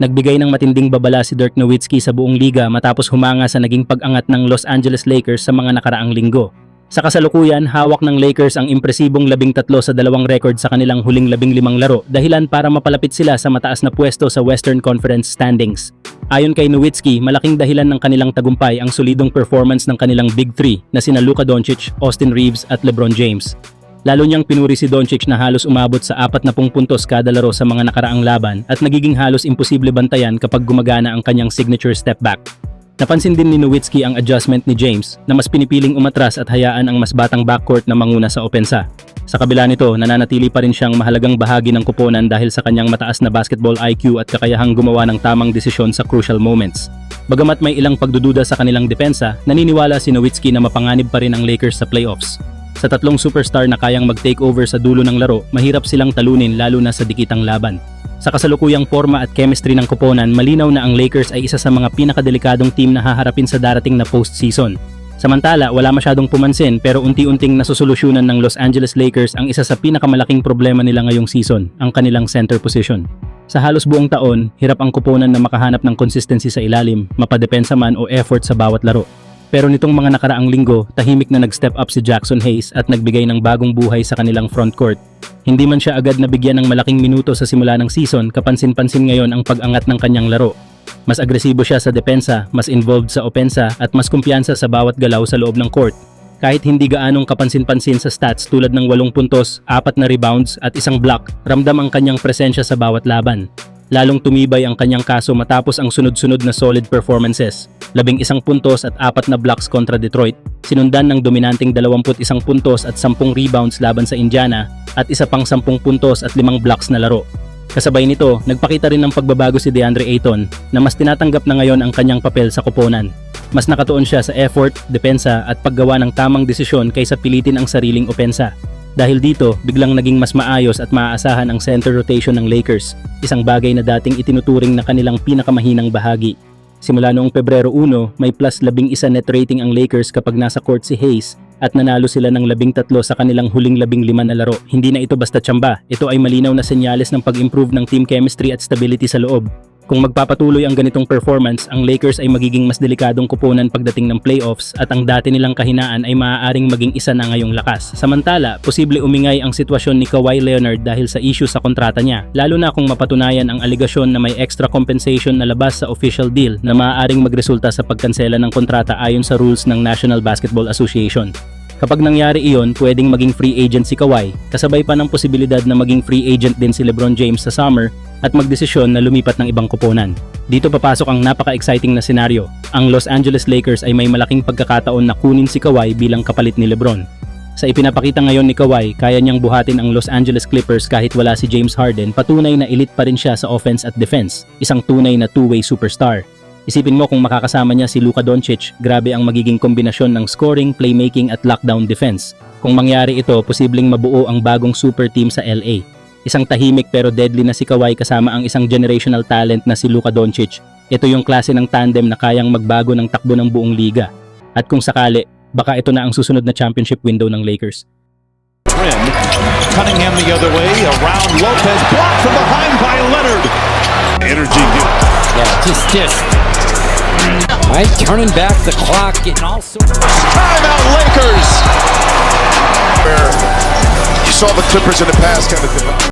Nagbigay ng matinding babala si Dirk Nowitzki sa buong liga matapos humanga sa naging pag-angat ng Los Angeles Lakers sa mga nakaraang linggo. Sa kasalukuyan, hawak ng Lakers ang impresibong 13 sa dalawang record sa kanilang huling 15 laro, dahilan para mapalapit sila sa mataas na pwesto sa Western Conference standings. Ayon kay Nowitzki, malaking dahilan ng kanilang tagumpay ang solidong performance ng kanilang Big Three na sina Luka Doncic, Austin Reeves at LeBron James. Lalo niyang pinuri si Doncic na halos umabot sa 40 puntos kada laro sa mga nakaraang laban at nagiging halos imposible bantayan kapag gumagana ang kanyang signature step back. Napansin din ni Nowitzki ang adjustment ni James na mas pinipiling umatras at hayaan ang mas batang backcourt na manguna sa opensa. Sa kabila nito, nananatili pa rin siyang mahalagang bahagi ng koponan dahil sa kanyang mataas na basketball IQ at kakayahang gumawa ng tamang desisyon sa crucial moments. Bagamat may ilang pagdududa sa kanilang depensa, naniniwala si Nowitzki na mapanganib pa rin ang Lakers sa playoffs. Sa tatlong superstar na kayang mag-takeover sa dulo ng laro, mahirap silang talunin lalo na sa dikitang laban. Sa kasalukuyang forma at chemistry ng koponan, malinaw na ang Lakers ay isa sa mga pinakadelikadong team na haharapin sa darating na postseason. Samantala, wala masyadong pumansin pero unti-unting nasusolusyunan ng Los Angeles Lakers ang isa sa pinakamalaking problema nila ngayong season, ang kanilang center position. Sa halos buong taon, hirap ang koponan na makahanap ng consistency sa ilalim, mapadepensa man o effort sa bawat laro. Pero nitong mga nakaraang linggo, tahimik na nag-step up si Jackson Hayes at nagbigay ng bagong buhay sa kanilang frontcourt. Hindi man siya agad nabigyan ng malaking minuto sa simula ng season, kapansin-pansin ngayon ang pag-angat ng kanyang laro. Mas agresibo siya sa depensa, mas involved sa opensa at mas kumpiyansa sa bawat galaw sa loob ng court. Kahit hindi gaanong kapansin-pansin sa stats tulad ng 8 puntos, 4 na rebounds at 1 block, ramdam ang kanyang presensya sa bawat laban. Lalong tumibay ang kanyang kaso matapos ang sunod-sunod na solid performances. 11 puntos at 4 na blocks kontra Detroit, sinundan ng dominanteng 21 puntos at 10 rebounds laban sa Indiana at isa pang 10 puntos at 5 blocks na laro. Kasabay nito, nagpakita rin ng pagbabago si DeAndre Ayton na mas tinatanggap na ngayon ang kanyang papel sa koponan. Mas nakatuon siya sa effort, depensa at paggawa ng tamang desisyon kaysa pilitin ang sariling opensa. Dahil dito, biglang naging mas maayos at maaasahan ang center rotation ng Lakers, isang bagay na dating itinuturing na kanilang pinakamahinang bahagi. Simula noong Pebrero 1, may plus 11 net rating ang Lakers kapag nasa court si Hayes at nanalo sila ng 13 sa kanilang huling 15 na laro. Hindi na ito basta tsamba, ito ay malinaw na senyales ng pag-improve ng team chemistry at stability sa loob. Kung magpapatuloy ang ganitong performance, ang Lakers ay magiging mas delikadong koponan pagdating ng playoffs at ang dati nilang kahinaan ay maaaring maging isa na ngayong lakas. Samantala, posible umingay ang sitwasyon ni Kawhi Leonard dahil sa issue sa kontrata niya, lalo na kung mapatunayan ang aligasyon na may extra compensation na labas sa official deal na maaaring magresulta sa pagkansela ng kontrata ayon sa rules ng National Basketball Association. Kapag nangyari iyon, pwedeng maging free agent si Kawhi, kasabay pa ng posibilidad na maging free agent din si LeBron James sa summer at magdesisyon na lumipat ng ibang koponan. Dito papasok ang napaka-exciting na senaryo. Ang Los Angeles Lakers ay may malaking pagkakataon na kunin si Kawhi bilang kapalit ni LeBron. Sa ipinapakita ngayon ni Kawhi, kaya niyang buhatin ang Los Angeles Clippers kahit wala si James Harden, patunay na elite pa rin siya sa offense at defense, isang tunay na two-way superstar. Isipin mo kung makakasama niya si Luka Doncic, grabe ang magiging kombinasyon ng scoring, playmaking at lockdown defense. Kung mangyari ito, posibleng mabuo ang bagong super team sa LA. Isang tahimik pero deadly na si Kawhi kasama ang isang generational talent na si Luka Doncic. Ito yung klase ng tandem na kayang magbago ng takbo ng buong liga. At kung sakali, baka ito na ang susunod na championship window ng Lakers. Cunningham the other way, around Lopez, blocked from behind by Leonard. Energy. Yeah, just. Right, turning back the clock, getting all sorts of... Timeout Lakers! You saw the Clippers in the past kind of